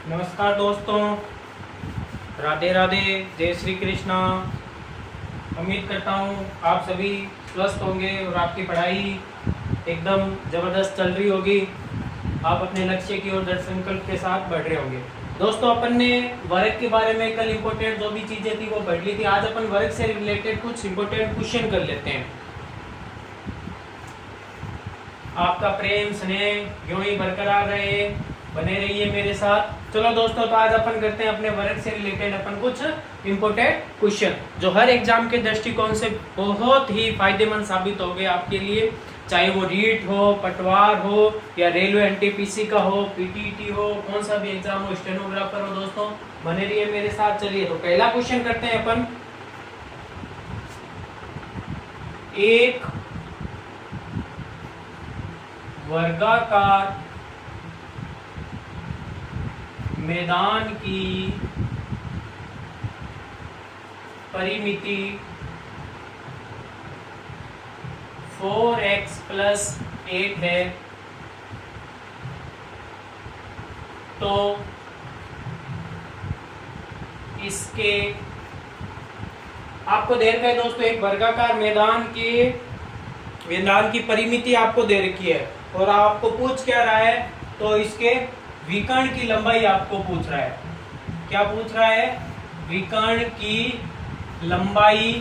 नमस्कार दोस्तों, राधे राधे, जय श्री कृष्णा। उम्मीद करता हूँ आप सभी स्वस्थ होंगे और आपकी पढ़ाई एकदम ज़बरदस्त चल रही होगी। आप अपने लक्ष्य की ओर दृढ़ संकल्प के साथ बढ़ रहे होंगे। दोस्तों, अपन ने वर्क के बारे में कल इम्पोर्टेंट जो भी चीज़ें थी वो पढ़ ली थी। आज अपन वर्क से रिलेटेड कुछ इम्पोर्टेंट क्वेश्चन कर लेते हैं। आपका प्रेम स्नेह यूं ही बरकरार रहे, बने रहिए मेरे साथ। चलो दोस्तों, तो आज अपन करते हैं अपने वर्क से रिलेटेड अपन कुछ इम्पोर्टेंट क्वेश्चन जो हर एग्जाम के दृष्टिकोण से बहुत ही फायदेमंद साबित होंगे आपके लिए, चाहे वो रीट हो, पटवार हो या रेलवे एनटीपीसी का हो, पीटीटी हो, कौन सा भी एग्जाम हो, स्टेनोग्राफर हो। दोस्तों बने रहिए मेरे साथ। चलिए तो पहला क्वेश्चन करते हैं अपन। एक वर्गाकार मैदान की परिमिति 4x+8 है, तो इसके आपको दे रखा है दोस्तों, एक वर्गाकार मैदान की परिमिति आपको दे रखी है और आपको पूछ क्या रहा है, तो इसके विकर्ण की लंबाई आपको पूछ रहा है। क्या पूछ रहा है? विकर्ण की लंबाई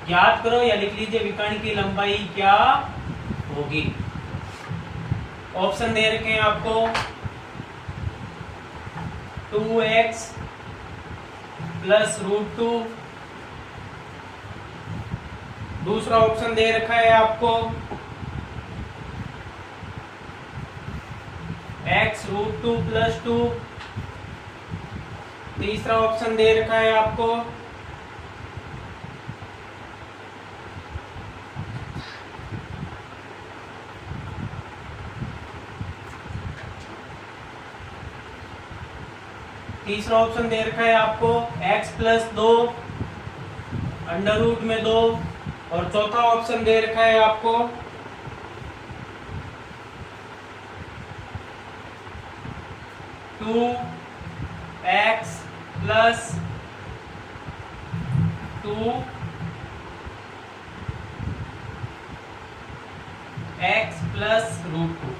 ज्ञात करो या लिख लीजिए विकर्ण की लंबाई क्या होगी। ऑप्शन दे रखे हैं आपको 2x + √2। दूसरा ऑप्शन दे रखा है आपको x √2 + 2। तीसरा ऑप्शन दे रखा है आपको x + 2 √2 और चौथा ऑप्शन दे रखा है आपको टू x + 2 x + √2।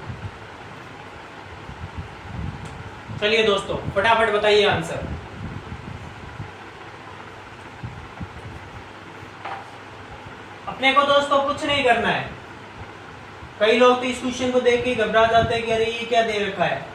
चलिए दोस्तों फटाफट बताइए आंसर। अपने को दोस्तों कुछ नहीं करना है। कई लोग तो इस क्वेश्चन को देख के घबरा जाते हैं कि अरे ये क्या दे रखा है।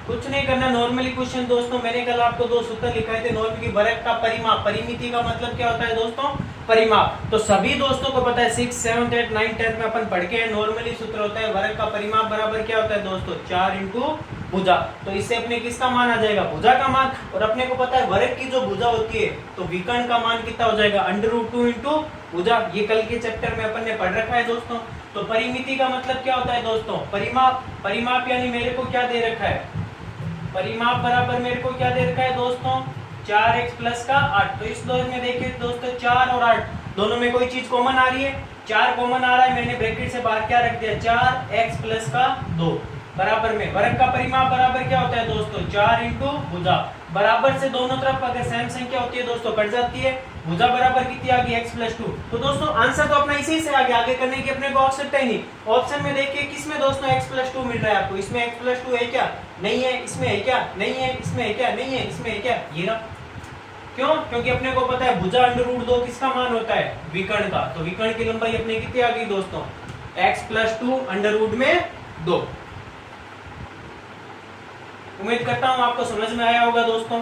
कुछ नहीं करना, नॉर्मली क्वेश्चन दोस्तों मैंने कल आपको दो सूत्र लिखाए थे। नॉर्मली वर्ग का परिमाप, परिमिति का मतलब क्या होता है दोस्तों? परिमाप। तो सभी दोस्तों को पता है 6, 7, 8, 9, 10 में अपन पढ़ के हैं। नॉर्मली सूत्र होता है वर्ग का परिमाप बराबर क्या होता है दोस्तों? 4 × भुजा। तो इससे अपने किसका मान आ जाएगा? भुजा का मान। और अपने को पता है वर्ग की जो भुजा होती है तो विकर्ण का मान कितना हो जाएगा? √2 × भुजा। ये कल के चैप्टर में अपन ने पढ़ रखा है दोस्तों। तो परिमिति का मतलब क्या होता है दोस्तों? परिमाप। परिमाप यानी मेरे को क्या दे रखा है? परिमाप बराबर मेरे को क्या दे रखा है दोस्तों? 4x + 8। तो इस दौर में देखिए दोस्तों 4 और 8 दोनों में कोई चीज कॉमन आ रही है। 4 कॉमन आ रहा है, मैंने ब्रैकेट से बाहर क्या रख दिया? 4x + 2 बराबर में वर्ग का परिमाप बराबर क्या होता है दोस्तों? 4 × भुजा। बराबर से दोनों तरफ अगर सम संख्या होती है दोस्तों कट जाती है। भुजा बराबर कितनी आ गई? x + 2। तो दोस्तों आंसर तो अपना इसी से आगे करने की अपने को आवश्यकता ही नहीं। ऑप्शन में देखिए किसमें दोस्तों x + 2 मिल रहा है आपको? इसमें x + 2 है क्या? नहीं है। इसमें है क्या? नहीं है। इसमें है क्या? नहीं है। इसमें है क्या? ये रहा। क्यों? क्योंकि अपने को पता है भुजा √2 किसका मान होता है? विकर्ण का। तो विकर्ण की लंबाई अपने कितनी आ गई दोस्तों? x + 2 √2। उम्मीद करता हूं आपको समझ में आया होगा दोस्तों।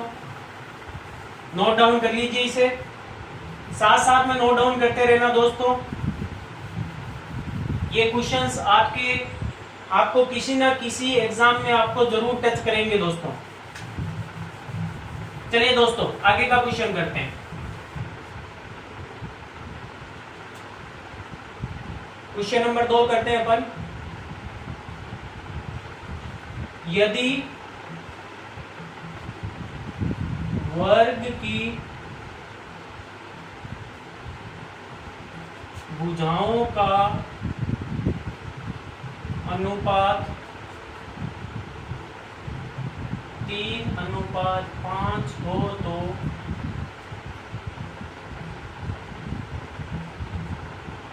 नोट डाउन कर लीजिए इसे, साथ साथ में नोट डाउन करते रहना दोस्तों। ये क्वेश्चंस आपको किसी ना किसी एग्जाम में आपको जरूर टच करेंगे दोस्तों। चलिए दोस्तों आगे का क्वेश्चन करते हैं। क्वेश्चन नंबर 2 करते हैं अपन। यदि वर्ग की भुजाओं का अनुपात 3:5 हो तो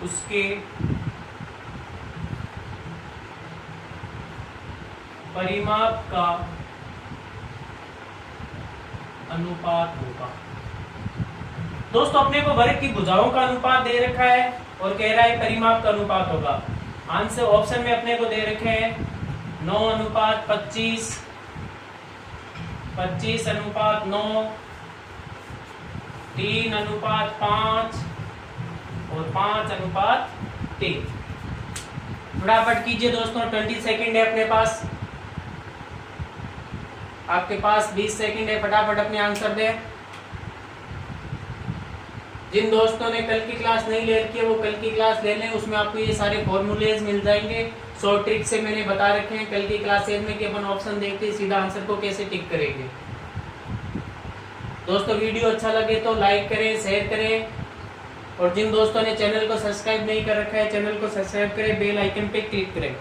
उसके परिमाप का अनुपात होगा। दोस्तों अपने को वर्ग की भुजाओं का अनुपात दे रखा है और कह रहा है परिमाप का अनुपात होगा। आंसर ऑप्शन में अपने को दे रखे हैं 9:25, 25:9, 3:5 और 5:3। फटाफट कीजिए दोस्तों, 20 सेकंड है अपने पास, आपके पास 20 सेकंड है, फटाफट अपने आंसर दें। जिन दोस्तों ने कल की क्लास नहीं ले रखी है वो कल की क्लास ले लें, उसमें आपको ये सारे फॉर्मूलेज मिल जाएंगे। शॉर्ट ट्रिक से मैंने बता रखे हैं कल की क्लासेज में कि अपन ऑप्शन देखते हैं सीधा आंसर को कैसे टिक करेंगे। दोस्तों वीडियो अच्छा लगे तो लाइक करें, शेयर करें, और जिन दोस्तों ने चैनल को सब्सक्राइब नहीं कर रखा है चैनल को सब्सक्राइब करें, बेल आइकन पे क्लिक करें।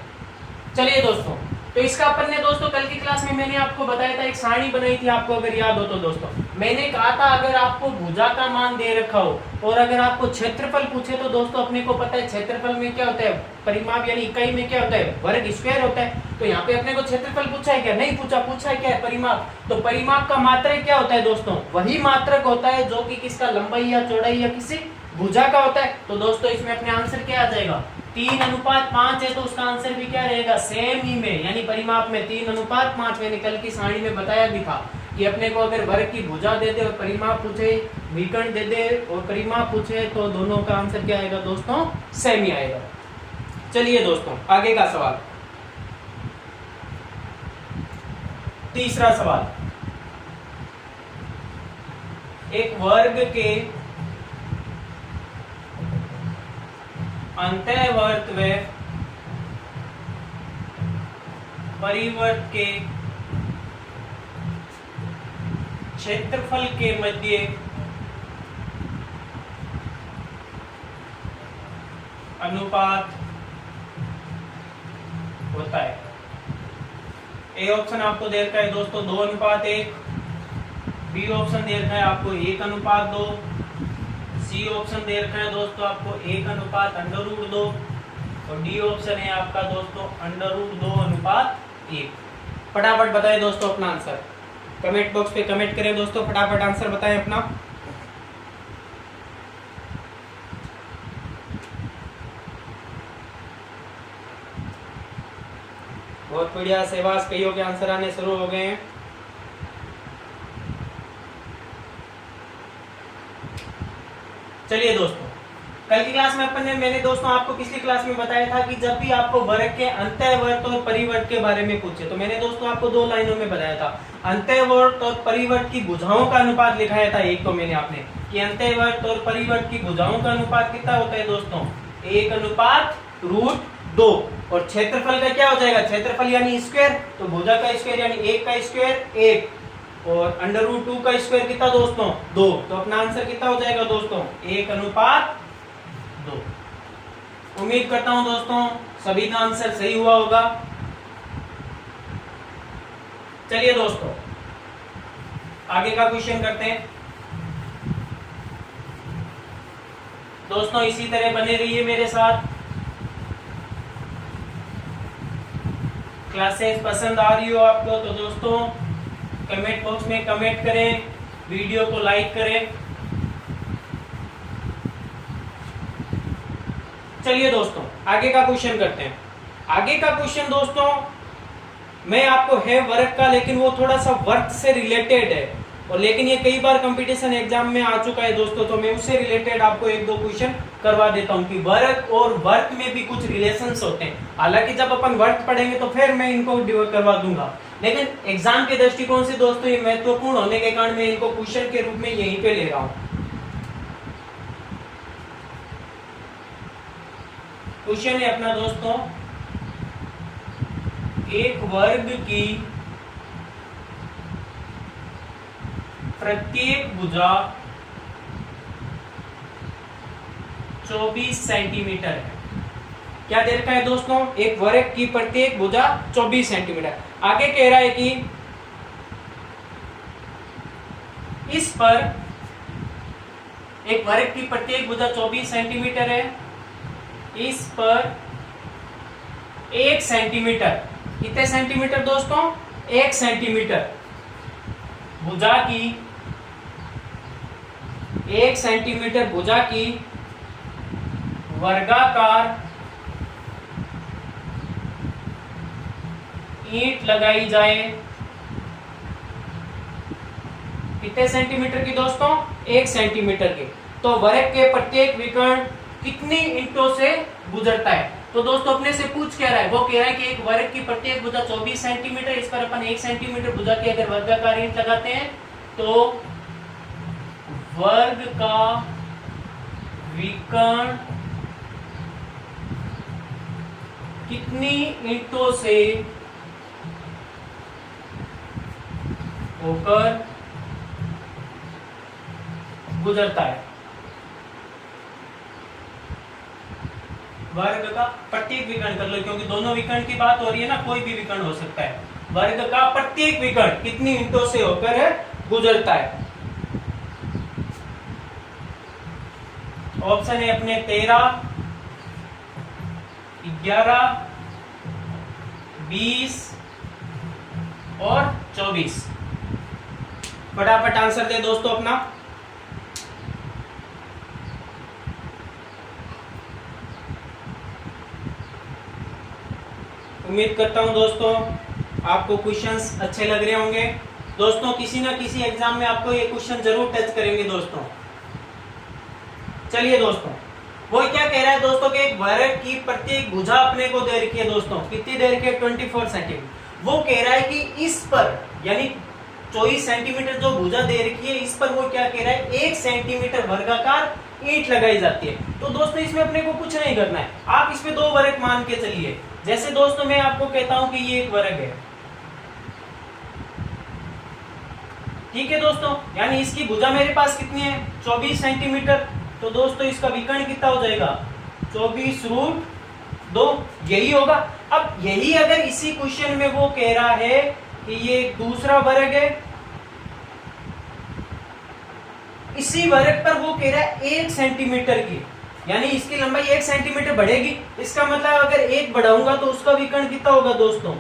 चलिए दोस्तों, तो इसका अपन ने दोस्तों कल की क्लास में मैंने आपको बताया था, एक सारणी बनाई थी, आपको अगर याद हो तो दोस्तों मैंने कहा था अगर आपको भुजा का मान दे रखा हो और अगर आपको क्षेत्रफल पूछे तो दोस्तों अपने को पता है क्षेत्रफल में क्या होता है, परिमाप यानी इकाई में क्या होता है, वर्ग स्क्वायर होता है। तो यहाँ पे अपने को क्षेत्रफल पूछा है क्या, नहीं पूछा, पूछा है क्या है, परिमाप। तो परिमाप का मात्रक क्या होता है दोस्तों, वही मात्रक होता है जो कि किसका, लंबाई या चौड़ाई या किसी भुजा का होता है। तो दोस्तों इसमें अपने आंसर क्या आ जाएगा, 3:5 है, तो उसका आंसर भी क्या रहेगा, सेम ही में, यानी परिमाप में 3:5। मैंने कल की सारणी में बताया भी था कि अपने को अगर वर्ग की भुजा दे दे और परिमाप पूछे, विकर्ण दे दे और परिमाप पूछे, तो दोनों का आंसर क्या आएगा दोस्तों, सेम ही आएगा। चलिए दोस्तों आगे का सवाल, तीसरा सवाल, एक वर्ग के अंतःवर्त व परिवर्त के क्षेत्रफल के मध्य अनुपात होता है। ए ऑप्शन आपको दे रखा है दोस्तों 2:1, बी ऑप्शन दे रखा है आपको 1:2, सी ऑप्शन दे रखा है दोस्तों आपको 1:√2 और डी ऑप्शन है आपका दोस्तों √2:1। फटाफट बताएं दोस्तों अपना आंसर, कमेंट बॉक्स पे कमेंट करें दोस्तों, फटाफट आंसर बताएं अपना। बहुत बढ़िया, सेवास कईयों के आंसर आने शुरू हो गए हैं। चलिए दोस्तों, कल की क्लास में अपन ने, मैंने दोस्तों आपको पिछली क्लास में बताया था कि जब भी आपको वर्ग के अंतःवर्त और परिवर्त के बारे में पूछे तो मैंने दोस्तों आपको 2 लाइनों में बताया था, अंतःवर्त और परिवर्त की भुजाओं का अनुपात लिखाया था। एक तो मैंने आपने कि अंतःवर्त और परिवर्त की भुजाओं का अनुपात कितना होता है दोस्तों, 1:√2। और क्षेत्रफल का क्या हो जाएगा, क्षेत्रफल यानी स्क्वायर, तो भुजा का स्क्वायर यानी 1 का स्क्वायर 1 और √2 का स्क्वायर कितना दोस्तों 2। तो अपना आंसर कितना हो जाएगा दोस्तों 1:2। उम्मीद करता हूं दोस्तों सभी का आंसर सही हुआ होगा। चलिए दोस्तों आगे का क्वेश्चन करते हैं। दोस्तों इसी तरह बने रहिए मेरे साथ, क्लासेस पसंद आ रही हो आपको तो दोस्तों कमेंट बॉक्स में कमेंट करें, वीडियो को लाइक करें। चलिए दोस्तों आगे का क्वेश्चन करते हैं। आगे का क्वेश्चन दोस्तों मैं आपको है वर्ग का, लेकिन वो थोड़ा सा वर्क से रिलेटेड है, और लेकिन ये कई बार कंपटीशन एग्जाम में आ चुका है दोस्तों, तो मैं उससे रिलेटेड आपको 1-2 क्वेश्चन करवा देता हूं कि वर्ग और वर्क में भी कुछ रिलेशंस होते हैं। हालांकि जब अपन वर्क पढ़ेंगे तो फिर मैं इनको करवा दूंगा, लेकिन एग्जाम के दृष्टिकोण से दोस्तों ये महत्वपूर्ण होने के कारण मैं इनको क्वेश्चन के रूप में यहीं पे ले रहा हूं। क्वेश्चन है अपना दोस्तों, एक वर्ग की प्रत्येक भुजा 24 सेंटीमीटर है। क्या दे रखा है दोस्तों, एक वर्ग की प्रत्येक भुजा 24 सेंटीमीटर। आगे कह रहा है कि इस पर एक वर्ग की प्रत्येक भुजा 24 सेंटीमीटर है, इस पर 1 सेंटीमीटर, कितने सेंटीमीटर दोस्तों? 1 सेंटीमीटर भुजा की, 1 सेंटीमीटर भुजा की वर्गाकार ईंट लगाई जाए। कितने सेंटीमीटर की दोस्तों? 1 सेंटीमीटर की। तो वर्ग के प्रत्येक विकर्ण कितनी ईंटों से गुजरता है? तो दोस्तों अपने से पूछ क्या रहा है, वो कह रहा है कि एक वर्ग की प्रत्येक भुजा 24 सेंटीमीटर, इस पर अपन 1 सेंटीमीटर भुजा की अगर वर्गाकार ईंट लगाते हैं तो वर्ग का विकर्ण कितनी ईंटों से होकर गुजरता है? वर्ग का प्रत्येक विकर्ण कर लो, क्योंकि दोनों विकर्ण की बात हो रही है ना, कोई भी विकर्ण हो सकता है। वर्ग का प्रत्येक विकर्ण कितनी ईंटों से होकर गुजरता है? ऑप्शन है अपने 13, 11, 20 और 24। फटाफट आंसर दे दोस्तों अपना। उम्मीद करता हूं दोस्तों आपको क्वेश्चंस अच्छे लग रहे होंगे। दोस्तों किसी ना किसी एग्जाम में आपको ये क्वेश्चन जरूर टच करेंगे दोस्तों। चलिए दोस्तों, वो क्या कह रहा है दोस्तों कि एक वर्ग की प्रत्येक भुजा अपने को दे रखी है दोस्तों, कितनी दे रखी है? 24 सेंटीमीटर। वो कह रहा है कि इस पर यानी 24 सेंटीमीटर जो भुजा दे रखी है, इस पर वो क्या कह रहा है? 1 सेंटीमीटर वर्गाकार ईंट लगाई जाती है। तो दोस्तों इसमें अपने को कुछ नहीं करना है, आप इसमें 2 वर्ग मान के चलिए। जैसे दोस्तों मैं आपको कहता हूं कि ये एक वर्ग है, ठीक है दोस्तों, यानी इसकी भुजा मेरे पास कितनी है? 24 सेंटीमीटर। तो दोस्तों इसका विकर्ण कितना हो जाएगा? 24√2, यही होगा। अब यही अगर इसी क्वेश्चन में वो कह रहा है कि ये एक दूसरा वर्ग है, इसी वर्ग पर वो कह रहा है 1 सेंटीमीटर की, यानी इसकी लंबाई 1 सेंटीमीटर बढ़ेगी। इसका मतलब अगर 1 बढ़ाऊंगा तो उसका विकर्ण कितना होगा दोस्तों?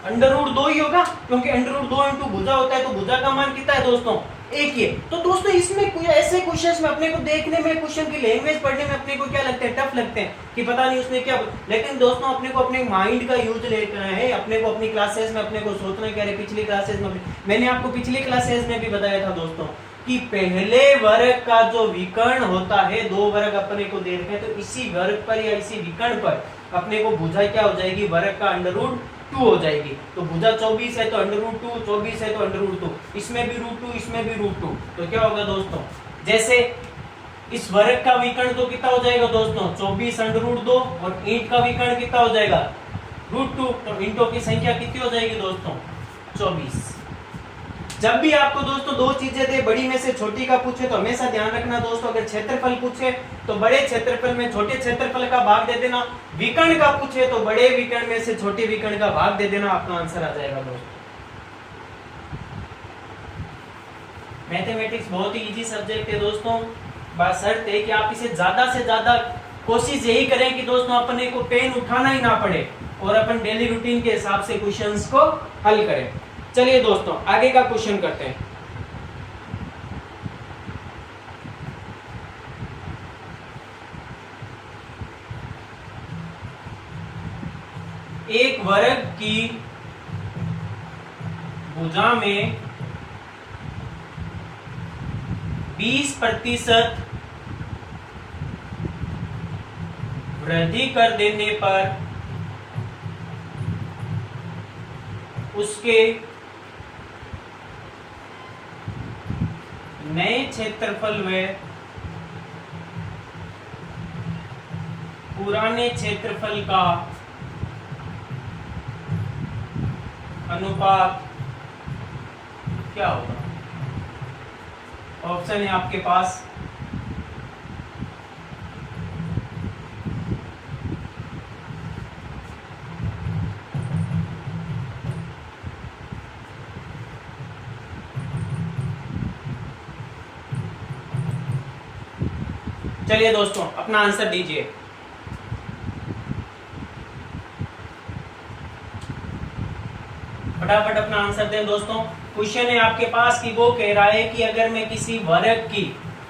√2 ही होगा, क्योंकि √2 इंटू भुजा होता है, तो भुजा का मान कितना है दोस्तों? 1 ही है। तो दोस्तों इसमें कोई ऐसे क्वेश्चंस में अपने को देखने में, क्वेश्चन की लैंग्वेज पढ़ने में अपने को क्या लगते हैं? टफ लगते हैं कि पता नहीं उसने क्या। लेकिन दोस्तों अपने को अपने माइंड का यूज लेना है, अपने को अपनी क्लासेस में अपने को सोचना है। कह रहे पिछली क्लासेस में मैंने आपको पिछली क्लासेस में भी बताया था दोस्तों कि पहले वर्ग का जो विकर्ण होता है, 2 वर्ग अपने को दे रखे हैं, तो इसी वर्ग पर या इसी विकर्ण पर अपने को भुजा क्या हो जाएगी? वर्ग का √2 हो जाएगी। तो भुजा 24 है तो √2, 24 है तो √2, इसमें भी √2, इसमें भी √2। तो क्या होगा दोस्तों? जैसे इस वर्ग का विकर्ण तो कितना हो जाएगा दोस्तों? 24 √2, और ईंट का विकर्ण कितना हो जाएगा? √2। तो ईंटों की संख्या कितनी हो जाएगी दोस्तों? 24। जब भी आपको दोस्तों 2 चीजें दे, बड़ी में से छोटी का पूछे तो हमेशा ध्यान रखना दोस्तों, अगर क्षेत्रफल पूछे तो बड़े क्षेत्रफल में छोटे क्षेत्रफल का भाग दे देना, विकर्ण का पूछे तो बड़े विकर्ण में से छोटे विकर्ण का भाग दे देना, आपका आंसर आ जाएगा दोस्तों। मैथमेटिक्स बहुत ही इजी सब्जेक्ट है दोस्तों, बस शर्त है कि आप इसे ज्यादा से ज्यादा कोशिश यही करें कि दोस्तों अपने को पेन उठाना ही ना पड़े और अपन डेली रूटीन के हिसाब से क्वेश्चंस को हल करें। चलिए दोस्तों आगे का क्वेश्चन करते हैं। एक वर्ग की भुजा में 20% वृद्धि कर देने पर उसके नए क्षेत्रफल में पुराने क्षेत्रफल का अनुपात क्या होगा? ऑप्शन है आपके पास चलिए दोस्तों अपना आंसर दीजिए। फटाफट अपना आंसर दें दोस्तों। क्वेश्चन है आपके पास कि वो कह रहा है कि अगर मैं किसी वर्ग की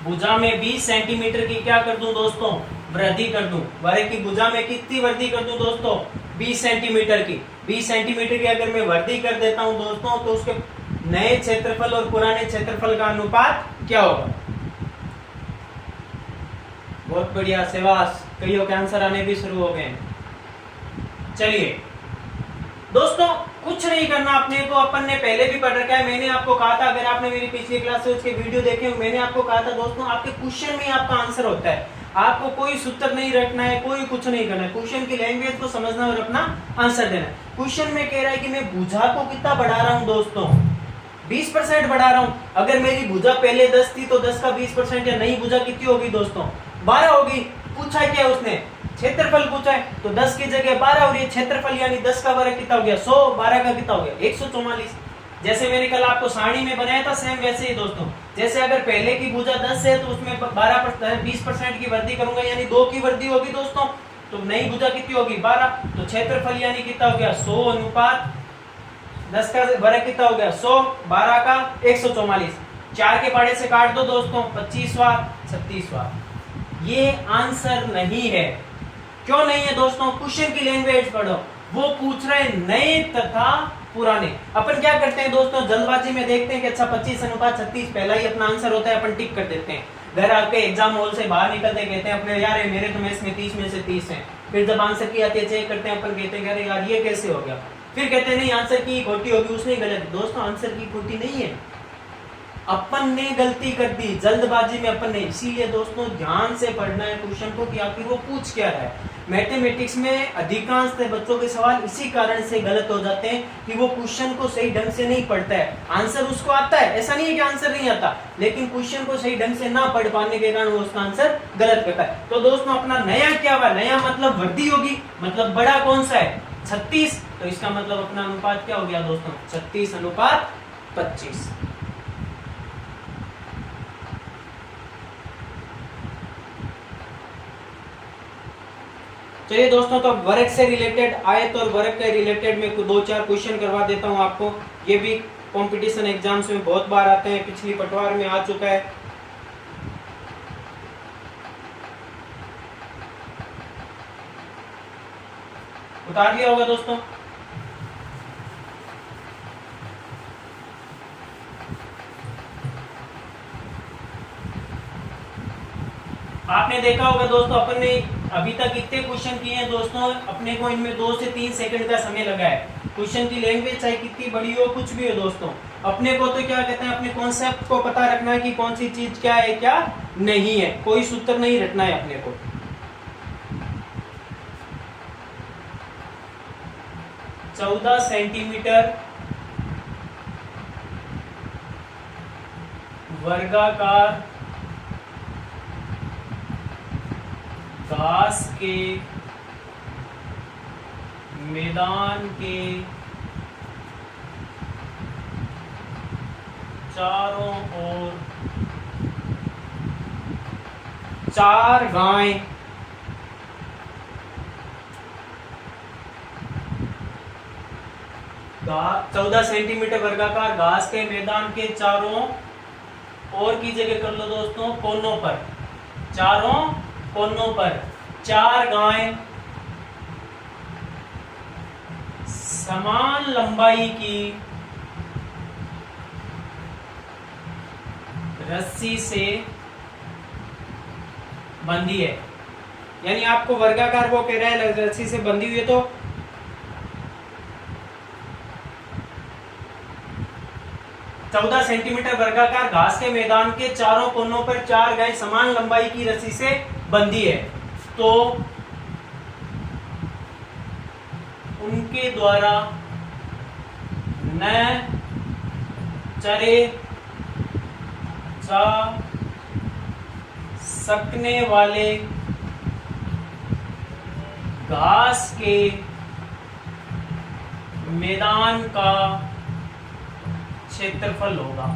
भुजा में 20 सेंटीमीटर की क्या कर दूं दोस्तों, वृद्धि कर दूं। वर्ग की भुजा में कितनी वृद्धि कर दूं दोस्तों, 20 सेंटीमीटर की। 20 सेंटीमीटर की अगर मैं वृद्धि कर देता हूं दोस्तों, तो उसके नए क्षेत्रफल और पुराने क्षेत्रफल का अनुपात क्या होगा। बहुत बढ़िया, सेवास, कईयों के आंसर आने भी शुरू हो गए। चलिए दोस्तों कुछ नहीं करना अपने को, अपन ने पहले भी पढ़ रखा है। मैंने आपको कहा था, अगर आपने मेरी पिछली क्लास से उसके वीडियो देखे, मैंने आपको कहा था दोस्तों आपके क्वेश्चन में आपका आंसर होता है। आपको कोई सूत्र नहीं रखना है, कोई कुछ नहीं करना है, क्वेश्चन की लैंग्वेज को समझना और अपना आंसर देना है। क्वेश्चन में कह रहा है कि मैं भुजा को कितना बढ़ा रहा हूं दोस्तों, 20% बढ़ा रहा हूं। अगर मेरी भुजा पहले 10 थी तो 10 का 20% या नई भुजा कितनी होगी दोस्तों, 12 होगी। पूछा क्या उसने, क्षेत्रफल पूछा है, तो 10 की जगह 12 और ये क्षेत्रफल यानी 10 का वर्ग कितना हो गया 100, 12 का कितना हो गया 144। जैसे मैंने कल आपको सारणी में बनाया था, सेम वैसे ही दोस्तों। जैसे अगर पहले की भुजा 10 है तो उसमें 20% की वृद्धि करूंगा यानी 2 की वृद्धि होगी दोस्तों, तो नई भुजा कितनी होगी 12। तो क्षेत्रफल यानी कितना हो गया 100 अनुपात 10 का वर्ग कितना हो गया 100, 12 का 144। 4 के पाड़े से काट दो दोस्तों, 25वां 36वां। ये आंसर नहीं है। क्यों नहीं है दोस्तों, क्वेश्चन की लैंग्वेज पढ़ो। वो पूछ रहे नए तथा पुराने। अपन क्या करते हैं दोस्तों, जल्दबाजी में देखते हैं कि अच्छा 25:36 पहला ही अपना आंसर होता है, अपन टिक कर देते हैं। घर आपके एग्जाम हॉल से बाहर निकलते कहते हैं अपने यार मेरे तो मैथ्स में 30 में से 30 है। फिर जब आंसर की आती है चेक करते हैं, अपन कहते हैं अरे यार ये कैसे हो गया। फिर कहते हैं नहीं आंसर की खोटी होगी, उसने गलत। दोस्तों आंसर की खोटी नहीं है, अपन ने गलती कर दी जल्दबाजी में अपन ने। इसीलिए दोस्तों ध्यान से पढ़ना है क्वेश्चन को कि आखिर वो पूछ क्या रहा है। मैथमेटिक्स में अधिकांश बच्चों के सवाल इसी कारण से गलत हो जाते हैं कि वो क्वेश्चन को सही ढंग से नहीं पढ़ता है। आंसर उसको आता है, ऐसा नहीं है कि आंसर नहीं आता, लेकिन क्वेश्चन को सही ढंग से ना पढ़ पाने के कारण वो उसका आंसर गलत करता है। तो दोस्तों अपना नया क्या हुआ, नया मतलब वृद्धि होगी, मतलब बड़ा कौन सा है 36, तो इसका मतलब अपना अनुपात क्या हो गया दोस्तों 36:25। चलिए दोस्तों, तो वर्ग से रिलेटेड आयत और वर्ग के रिलेटेड में 2-4 क्वेश्चन करवा देता हूं आपको। ये भी कंपटीशन एग्जाम्स में बहुत बार आते हैं, पिछली पटवार में आ चुका है। उतार लिया होगा दोस्तों। आपने देखा होगा दोस्तों, अपन ने अभी तक इतने क्वेश्चन किए हैं दोस्तों, अपने को इनमें 2 से 3 सेकंड का समय लगा है। क्वेश्चन की लैंग्वेज चाहे कितनी बड़ी हो, कुछ भी हो दोस्तों, अपने को तो क्या कहते हैं, अपने कॉन्सेप्ट को पता रखना है कि कौन सी चीज क्या है क्या नहीं है। कोई सूत्र नहीं रखना है अपने को। चौदह सेंटीमीटर वर्गाकार घास के मैदान के चारों ओर 4 गायें 14 सेंटीमीटर वर्गाकार घास के मैदान के चारों ओर की जगह कर लो दोस्तों, कोनों पर, चारों कोनों पर 4 गायें समान लंबाई की रस्सी से बंधी है। यानी आपको वर्गाकार वो कह रहा है रस्सी से बंधी हुई है, तो 14 सेंटीमीटर वर्गाकार घास के मैदान के चारों कोनों पर 4 गायें समान लंबाई की रस्सी से बंधी है। तो उनके द्वारा न चरे जा सकने वाले घास के मैदान का क्षेत्रफल होगा।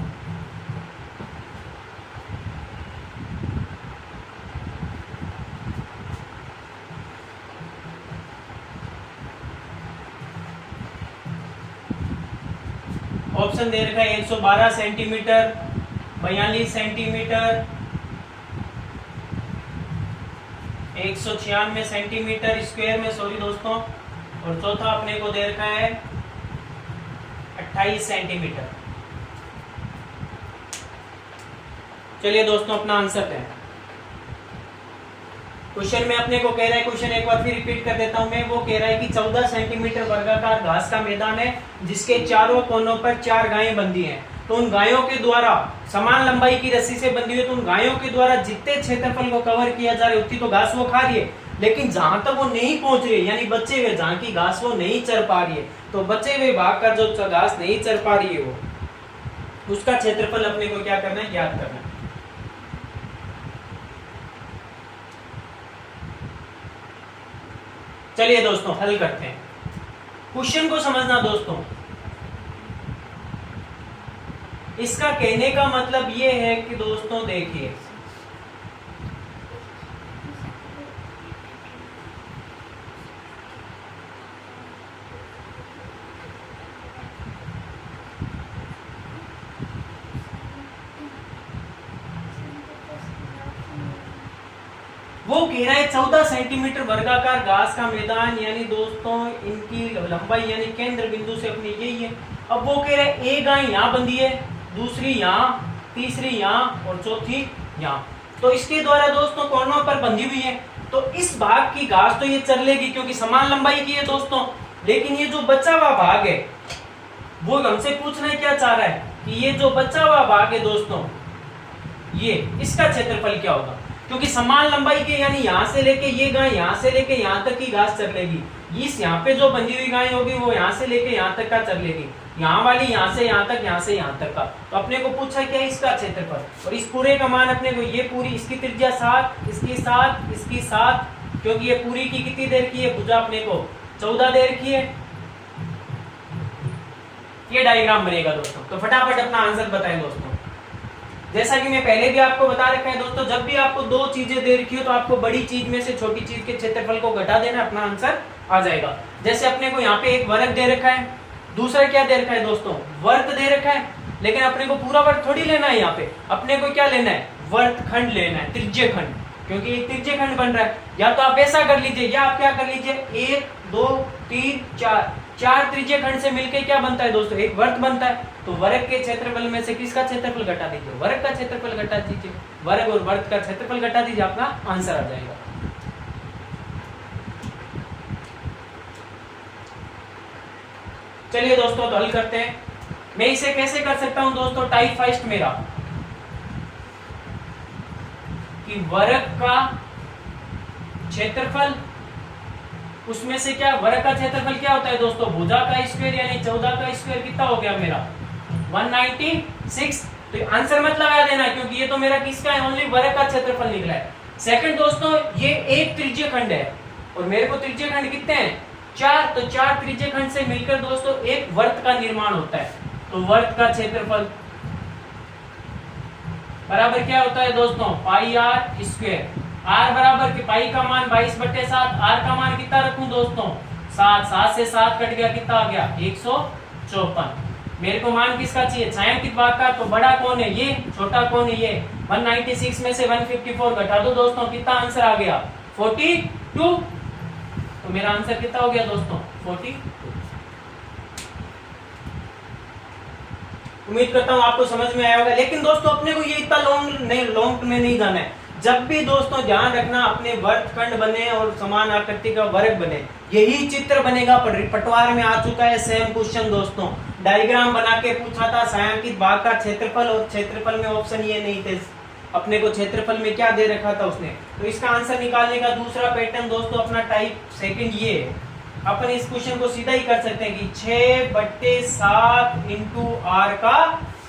ऑप्शन दे रखा है 112 सेंटीमीटर, 42 सेंटीमीटर, 196 सेंटीमीटर स्क्वायर में, सॉरी दोस्तों, और चौथा अपने को दे रखा है 28 सेंटीमीटर। चलिए दोस्तों अपना आंसर दें। क्वेश्चन में अपने को कह रहा है, क्वेश्चन एक बार फिर रिपीट कर देता हूं मैं, वो कह रहा है कि 14 सेंटीमीटर वर्गाकार घास का मैदान है जिसके चारों कोनों पर 4 गायें बंधी हैं। तो उन गायों के द्वारा समान लंबाई की रस्सी से बंधी हुई, तो उन गायों के द्वारा जितने क्षेत्रफल को कवर किया जा रहा है उतनी तो घास वो खा रही है, लेकिन जहां तक वो नहीं पहुंच रही है, यानी बचे हुए जहां की घास वो नहीं चर पा रही है, तो बचे हुए भाग का जो घास नहीं चर पा रही है वो, उसका क्षेत्रफल अपने को क्या करना है, ज्ञात करना है। चलिए दोस्तों हल करते हैं। क्वेश्चन को समझना दोस्तों, इसका कहने का मतलब ये है कि दोस्तों देखिए, वो कह रहा है 14 सेंटीमीटर वर्गाकार घास का मैदान, यानी दोस्तों इनकी लंबाई यानी केंद्र बिंदु से अपनी यही है। अब वो कह रहा है एक गाय यहाँ बंधी है, दूसरी यहाँ, तीसरी यहाँ और चौथी यहाँ, तो इसके द्वारा दोस्तों कोनों पर बंधी हुई है। तो इस भाग की घास तो ये चर लेगी क्योंकि समान लंबाई की है दोस्तों, लेकिन ये जो बचा हुआ भाग है वो हमसे पूछना है, क्या चाह रहा है कि ये जो बचा हुआ भाग है दोस्तों, ये इसका क्षेत्रफल क्या होगा, क्योंकि समान लंबाई के, यानी यहाँ से लेके ये गाय यहाँ से लेके यहाँ तक की घास चर लेगी, इस यहाँ पे जो बंधी हुई गाय होगी वो यहाँ से लेके यहाँ तक का चर लेगी, यहाँ वाली यहाँ से यहाँ तक, यहाँ से यहाँ तक का। तो अपने को पूछा क्या है, इसका क्षेत्रफल, और इस पूरे का मान अपने को, ये पूरी इसकी त्रिज्या 7, इसकी 7, इसकी 7, क्योंकि ये पूरी की कितनी देर की है, भुजा अपने को 14 देर की है। ये डायग्राम बनेगा दोस्तों। तो फटाफट अपना आंसर बताएं दोस्तों। जैसा कि मैं पहले भी आपको बता रखा है दोस्तों, जब भी आपको दो चीजें दे रखी हो तो आपको बड़ी चीज में से छोटी चीज के क्षेत्रफल को घटा देना, अपना आंसर आ जाएगा। जैसे अपने को यहाँ पे एक वर्ग दे रखा है, दूसरा क्या दे रखा है दोस्तों, वर्त दे रखा है, लेकिन अपने को पूरा वर्ग थोड़ी लेना है, यहाँ पे अपने को क्या लेना है, वर्तखंड लेना है, त्रिज्य खंड, क्योंकि ये त्रिज्य खंड बन रहा है। या तो आप ऐसा कर लीजिए, या आप क्या कर लीजिए, 1 2 3 4 चार त्रिज्य खंड से मिलकर क्या बनता है दोस्तों, एक वर्ग बनता है। तो वर्ग के क्षेत्रफल में से किसका क्षेत्रफल घटा दीजिए, वर्ग का क्षेत्रफल घटा दीजिए, वर्ग और वर्ग का क्षेत्रफल घटा दीजिए, आपका आंसर आ जाएगा। चलिए दोस्तों तो हल करते हैं। मैं इसे कैसे कर सकता हूं दोस्तों, टाइप फर्स्ट मेरा कि वर्ग का क्षेत्रफल, उसमें से क्या वर्ग का क्षेत्रफल क्या होता है दोस्तों, भुजा का स्क्वायर, यानी 14 का स्क्वायर कितना हो गया मेरा 196। तो आंसर मत लगा देना क्योंकि ये तो मेरा किसका है, ओनली वर्ग का क्षेत्रफल निकला है। सेकंड दोस्तों, ये एक त्रिज्य खंड है और मेरे को त्रिज्य खंड कितने हैं, 4, तो 4 त्रिज्य खंड से मिलकर दोस्तों एक वर्त का निर्माण होता है। तो वर्त का क्षेत्रफल बराबर क्या होता है दोस्तों, पाई आर स्क्वायर। आर बराबर के पाई का मान 22/7, आर का मान कितना रखूं दोस्तों 7, 7 से 7 कट गया, कितना आ गया 154। मेरे को मान किसका चाहिए, छायांकित भाग का। तो बड़ा कौन है ये, छोटा कौन है ये। 196 में से 154 घटा दो दोस्तों, कितना आंसर आ गया 42। तो मेरा आंसर कितना हो गया दोस्तों 42। उम्मीद करता हूं आपको समझ में आया होगा। लेकिन दोस्तों अपने को ये इतना लॉन्ग में नहीं जाना है। जब भी दोस्तों ध्यान रखना, अपने वर्तखंड बने और समान आकृति का वर्ग बने, यही चित्र बनेगा। पटवार में आ चुका है सेम क्वेश्चन दोस्तों, डायग्राम बना के पूछा था छायांकित भाग का क्षेत्रफल, और क्षेत्रफल में ऑप्शन ये नहीं थे। अपने को क्षेत्रफल में क्या दे रखा था उसने। तो इसका आंसर निकालने का दूसरा पैटर्न दोस्तों अपना टाइप सेकंड ये है। अपन इस क्वेश्चन को सीधा ही कर सकते हैं कि 6/7 इंटू आर का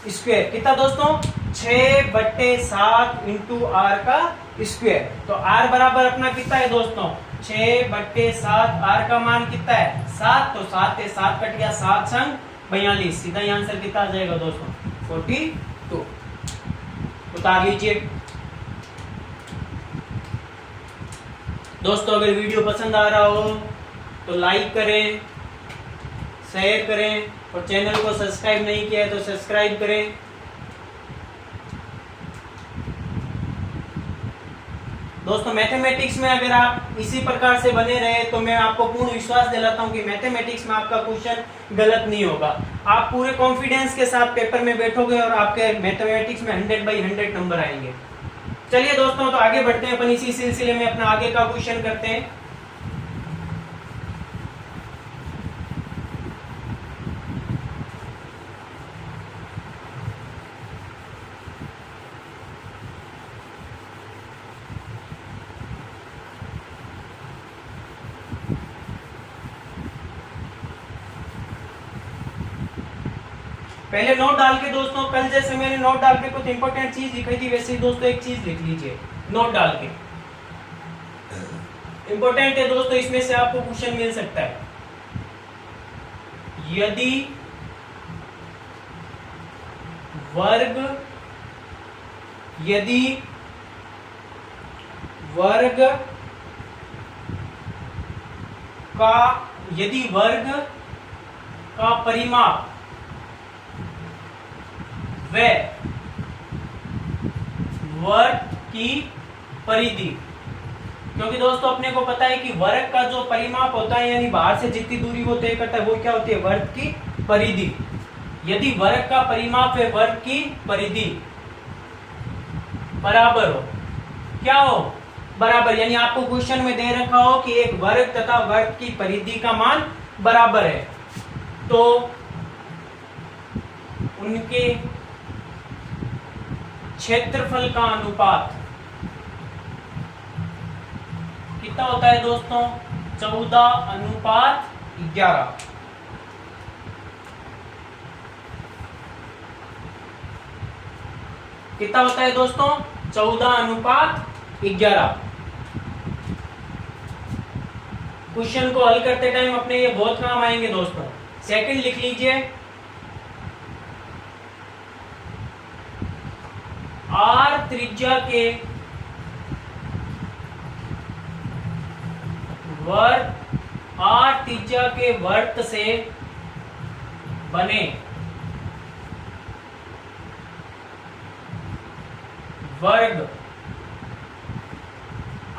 स्क्वायर, कितना दोस्तों 6/7 इंटू आर का स्क्वायर। तो आर बराबर अपना कितना है दोस्तों 6/7, आर का मान कितना है 7, तो 7 से 7 कट गया, 7 संग 42, सीधा ही आंसर कितना आ जाएगा दोस्तों 42। उतार लीजिए दोस्तों। अगर वीडियो पसंद आ रहा हो तो लाइक करें, शेयर करें और चैनल को सब्सक्राइब नहीं किया है तो सब्सक्राइब करें। दोस्तों मैथमेटिक्स में अगर आप इसी प्रकार से बने रहे तो मैं आपको पूर्ण विश्वास दिलाता हूं कि मैथमेटिक्स में आपका क्वेश्चन गलत नहीं होगा। आप पूरे कॉन्फिडेंस के साथ पेपर में बैठोगे और आपके मैथमेटिक्स में 100/100 नंबर आएंगे। चलिए दोस्तों, तो आगे बढ़ते हैं, अपन इसी सिलसिले में अपना आगे का क्वेश्चन करते हैं। पहले नोट डाल के दोस्तों, कल जैसे मैंने नोट डाल के कुछ इंपॉर्टेंट चीज लिखी थी वैसे ही दोस्तों एक चीज लिख लीजिए नोट डाल के। इंपॉर्टेंट है दोस्तों, इसमें से आपको क्वेश्चन मिल सकता है। यदि वर्ग का परिमाप व वर्ग की परिधि, क्योंकि दोस्तों अपने को पता है कि वर्ग का जो परिमाप होता है यानी बाहर से जितनी दूरी वो तय करता है वो क्या होती है, वर्ग की परिधि। यदि वर्ग का परिमाप व वर्ग की परिधि बराबर हो, क्या हो, बराबर, यानी आपको क्वेश्चन में दे रखा हो कि एक वर्ग तथा वर्ग की परिधि का मान बराबर है, तो उनके क्षेत्रफल का अनुपात कितना होता है दोस्तों, 14:11। कितना होता है दोस्तों, 14:11। क्वेश्चन को हल करते टाइम अपने ये बहुत काम आएंगे दोस्तों। सेकंड लिख लीजिए, आर त्रिज्या के वर्त से बने वर्ग,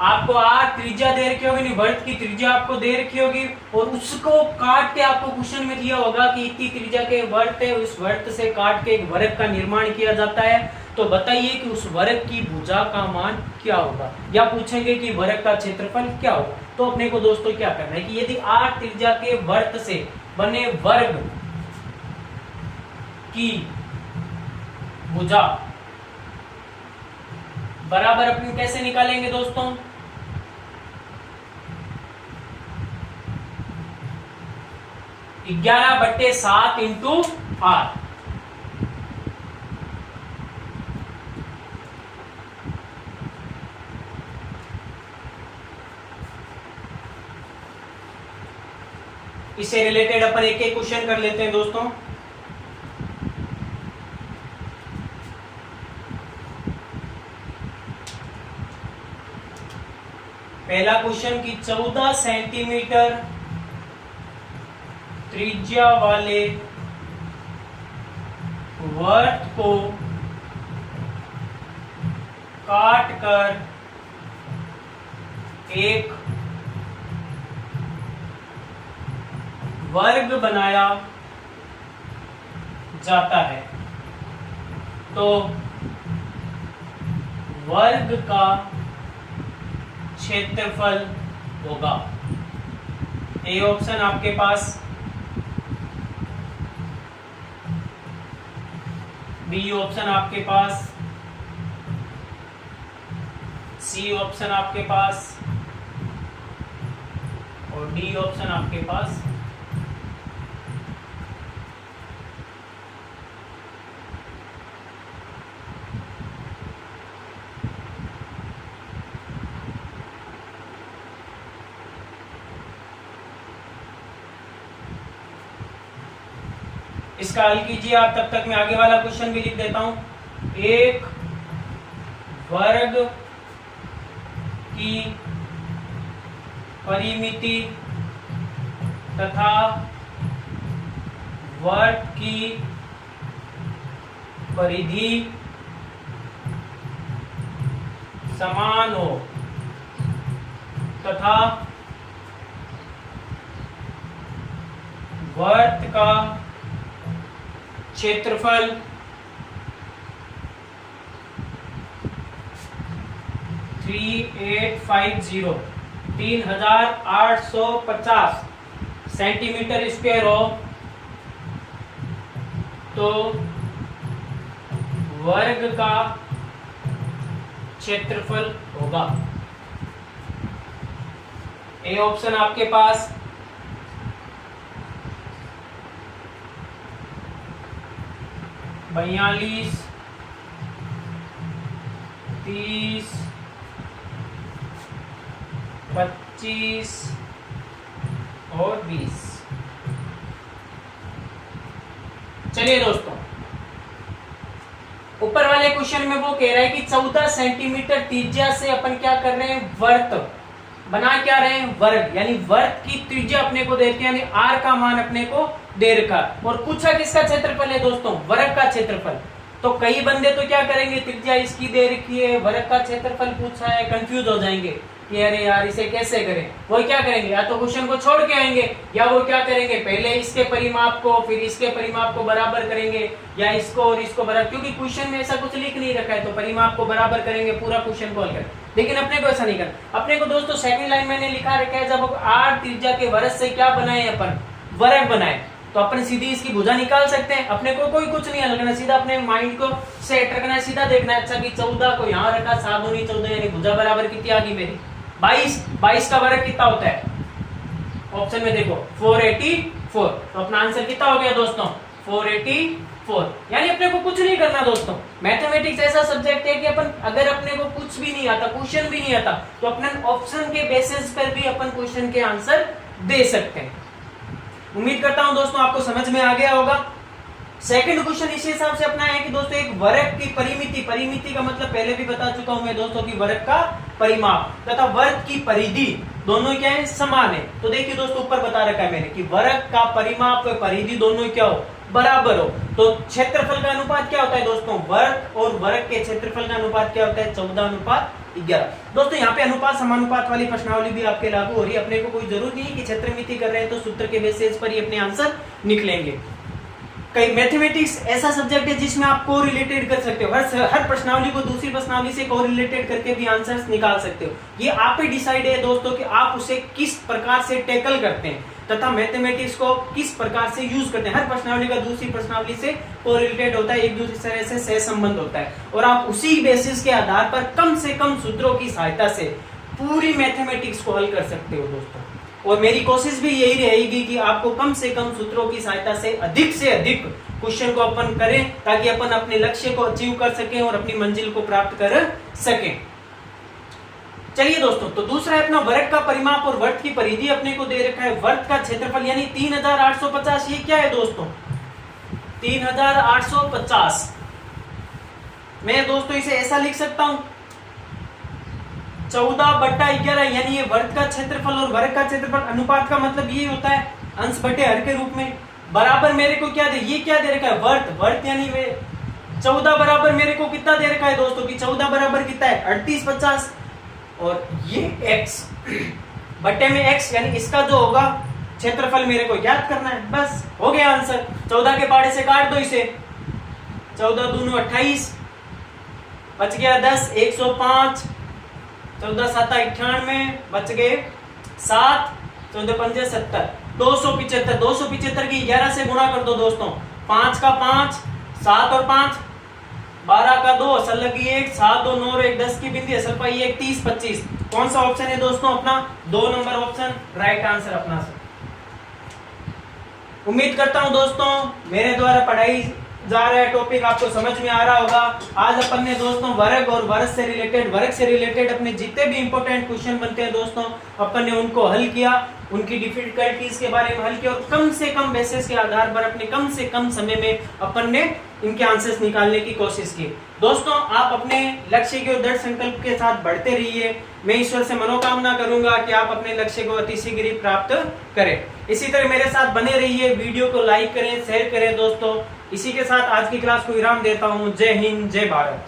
आपको आर त्रिज्या दे रखी होगी, नहीं वर्त की त्रिज्या आपको दे रखी होगी और उसको काट के आपको क्वेश्चन में दिया होगा कि इतनी त्रिज्या के वर्त है, उस वर्त से काट के एक वर्ग का निर्माण किया जाता है। तो बताइए कि उस वर्ग की भुजा का मान क्या होगा, या पूछेंगे कि वर्ग का क्षेत्रफल क्या होगा। तो अपने को दोस्तों क्या करना है कि यदि आर त्रिज्या के वर्त से बने वर्ग की भुजा बराबर, अपन कैसे निकालेंगे दोस्तों, 11/7 इंटू आर। इससे रिलेटेड अपन एक एक क्वेश्चन कर लेते हैं दोस्तों। पहला क्वेश्चन की 14 सेंटीमीटर त्रिज्या वाले वर्त को काट कर एक वर्ग बनाया जाता है, तो वर्ग का क्षेत्रफल होगा। ए ऑप्शन आपके पास, बी ऑप्शन आपके पास, सी ऑप्शन आपके पास और डी ऑप्शन आपके पास। इसका हल कीजिए आप, तब तक मैं आगे वाला क्वेश्चन भी लिख देता हूं। एक वर्ग की परिमिति तथा वर्ग की परिधि समान हो तथा वर्त का क्षेत्रफल 3850 सेंटीमीटर स्क्वायर हो तो वर्ग का क्षेत्रफल होगा। ए ऑप्शन आपके पास 42, 30, 25 और 20। चलिए दोस्तों, ऊपर वाले क्वेश्चन में वो कह रहा है कि 14 सेंटीमीटर त्रिज्या से अपन क्या कर रहे हैं, वर्त बना क्या रहे हैं, वर्ग, यानी वर्त की त्रिज्या अपने को दे रखी है, यानी आर का मान अपने को दे रखा। और पूछा किसका क्षेत्रफल है दोस्तों, वर्ग का क्षेत्रफल। तो कई बंदे तो क्या करेंगे, त्रिज्या इसकी दे रखी है, वर्ग का क्षेत्रफल पूछा है, कंफ्यूज हो जाएंगे कि अरे यार इसे कैसे करें। वो क्या करेंगे, या तो क्वेश्चन को छोड़ के आएंगे, या वो क्या करेंगे, पहले इसके परिमाप को फिर इसके परिमाप को बराबर करेंगे, या इसको और इसको बराबर, क्योंकि क्वेश्चन में ऐसा कुछ लिख नहीं रखा है तो परिमाप को बराबर करेंगे, पूरा क्वेश्चन को हल करें। लेकिन अपने को ऐसा नहीं करना। अपने को दोस्तों सेकंड लाइन मैंने लिखा रखा है, जब आर त्रिज्या के वर्ग से क्या बनाए, अपन वर्ग बनाए, तो अपन सीधी इसकी भुजा निकाल सकते हैं। अपने को कोई कुछ नहीं हल करना, सीधा अपने माइंड को सेट रखना है, सीधा देखना है अच्छा कि 14 को यहाँ रखा, 7 दूनी 14, यानी भुजा बराबर कितनी आ गई मेरी 22। 22 का वर्ग कितना होता है, ऑप्शन में देखो 484। तो अपना आंसर कितना हो गया दोस्तों, 484। यानी अपने को कुछ नहीं करना दोस्तों। मैथमेटिक्स ऐसा सब्जेक्ट है कि अपन अगर अपने को कुछ भी नहीं आता, क्वेश्चन भी नहीं आता, तो अपन ऑप्शन के बेसिस पर भी अपन क्वेश्चन के आंसर दे सकते हैं। उम्मीद करता हूं दोस्तों आपको समझ में आ गया होगा। सेकंड क्वेश्चन इसी हिसाब से अपना है कि दोस्तों एक वर्ग की परिमिति, परिमिति का मतलब पहले भी बता चुका हूं मैं दोस्तों कि वर्ग का परिमाप तथा वर्ग की परिधि दोनों क्या है, समान है। तो देखिए दोस्तों ऊपर बता रखा है मैंने कि वर्ग का परिमाप और परिधि दोनों क्या हो, बराबर हो। तो क्षेत्रफल का अनुपात क्या होता है दोस्तों, वर्ग और वर्ग के क्षेत्रफल का अनुपात क्या होता है, 14:11। दोस्तों यहाँ पे अनुपात समानुपात वाली प्रश्नावली भी आपके लागू हो रही है। अपने को कोई जरूरत नहीं है कि क्षेत्रमिति कर रहे हैं तो सूत्र के बेसिस पर ही अपने आंसर निकलेंगे। कई मैथमेटिक्स ऐसा सब्जेक्ट है जिसमें आप को रिलेटेड कर सकते हो, हर प्रश्नावली को दूसरी प्रश्नावली से को रिलेटेड करके भी आंसर्स निकाल सकते हो। ये आप पे डिसाइड है दोस्तों कि आप उसे किस प्रकार से टैकल करते हैं तथा मैथमेटिक्स को किस प्रकार से यूज करते हैं। हर प्रश्नावली का दूसरी प्रश्नावली से को रिलेटेड होता है, एक दूसरे तरह से सहसंबंध होता है, और आप उसी बेसिस के आधार पर कम से कम सूत्रों की सहायता से पूरी मैथमेटिक्स को हल कर सकते हो दोस्तों। और मेरी कोशिश भी यही रहेगी कि आपको कम से कम सूत्रों की सहायता से अधिक क्वेश्चन को अपन करें, ताकि अपन अपने लक्ष्य को अचीव कर सकें और अपनी मंजिल को प्राप्त कर सकें। चलिए दोस्तों, तो दूसरा है अपना वर्ग का परिमाप और वर्ग की परिधि अपने को दे रखा है। वर्ग का क्षेत्रफल यानी 3850, ये क्या है दोस्तों, 3850। मैं दोस्तों इसे ऐसा लिख सकता हूं 14/11, यानी ये वर्ग का क्षेत्रफल और वर्ग का क्षेत्रफल अनुपात का मतलब ये होता है अंश बटे हर के रूप में। बराबर मेरे को क्या दे, ये क्या दे रखा है, वर्ग यानी 14 बराबर मेरे को कितना दे रखा है दोस्तों कि 14 बराबर कितना है 3850, और ये x बटे में x, यानी इसका जो होगा क्षेत्रफल मेरे को ज्ञात करना है। बस हो गया आंसर। 14 के पाड़े से काट दो इसे, 14 दूनी 28, बच गया 10, 105, 14 7 98, बच गए 7, 14 पंजे 70, 275। 275 की 11 से गुणा कर दो दोस्तों, 5 का 5, 7 और 5, 12 का 2, असल लगी 1, 7 2 9 1, 10 की बिंदी, असल पाई 1, 30 25। कौन सा ऑप्शन है दोस्तों अपना, 2 नंबर ऑप्शन राइट आंसर अपना से। उम्मीद करता हूं दोस्तों मेरे द्वारा पढ़ाई जा रहा है टॉपिक आपको समझ में आ रहा होगा। आज अपन ने दोस्तों वर्ग और वर्ग से रिलेटेड अपने जितने भी इंपॉर्टेंट क्वेश्चन बनते हैं दोस्तों, अपन ने उनको हल किया। उनकी डिफिकल्टीज के बारे में हल किया और कम से कम बेसिस के आधार पर अपने कम से कम समय में अपन ने इनके आंसर्स निकालने की कोशिश की। दोस्तों आप अपने लक्ष्य के और दृढ़ संकल्प के साथ बढ़ते रहिए। मैं ईश्वर से मनोकामना करूंगा कि आप अपने लक्ष्य को अति शीघ्र प्राप्त करें। इसी तरह मेरे साथ बने रहिए, वीडियो को लाइक करें, शेयर करें। दोस्तों इसी के साथ आज की क्लास को विराम देता हूं। जय हिंद, जय भारत।